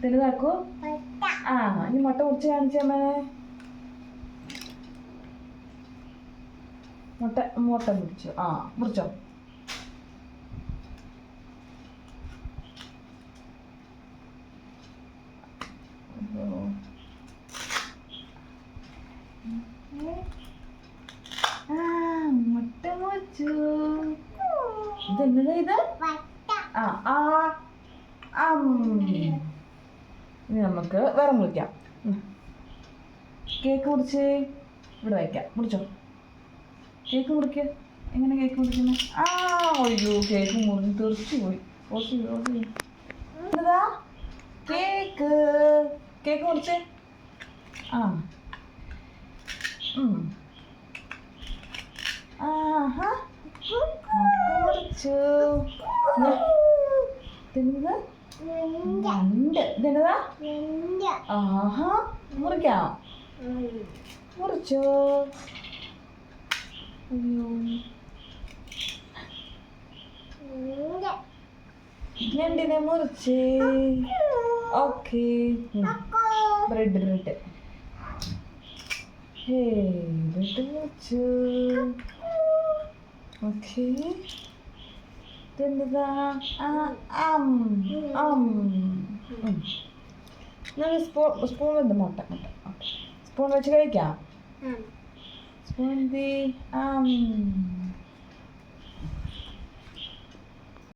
തിന്നതാക്കൂ. ആ ഇനി മുട്ട മുറിച്ച് കാണിച്ചമ്മേ. മുട്ട മുറിച്ചു. ആ മുറിച്ചോ. മുട്ട മുറിച്ചു. ഇതെന്നതാ ഇത്? ഇനി നമുക്ക് വേറെ മുറിക്കാം. കേക്ക് മുറിച്ച് ഇവിടെ വയ്ക്കാം. മുറിച്ചോ. കേക്ക് മുറിക്കുക. എങ്ങനെ കേക്ക് മുറിക്കുന്നത്? അയ്യോ കേക്ക് മുറിഞ്ഞ് തെറിച്ചു പോയി. എന്നതാ കേക്ക്. കേക്ക് മുറിച്ച്. മുറിച്ചു. ഇതെന്നതാ? മുറിക്കാം. മുറിച്ചോ. അയ്യോ ഞണ്ടിനെ മുറിച്ച്. ഓക്കെ ബ്രെഡ് മുറിച്ചു. ഓക്കെ ഇതെന്താ? സ്പൂൺ എന്ത്? മുട്ട സ്പൂൺ വെച്ച് കഴിക്കാം. സ്പൂൺ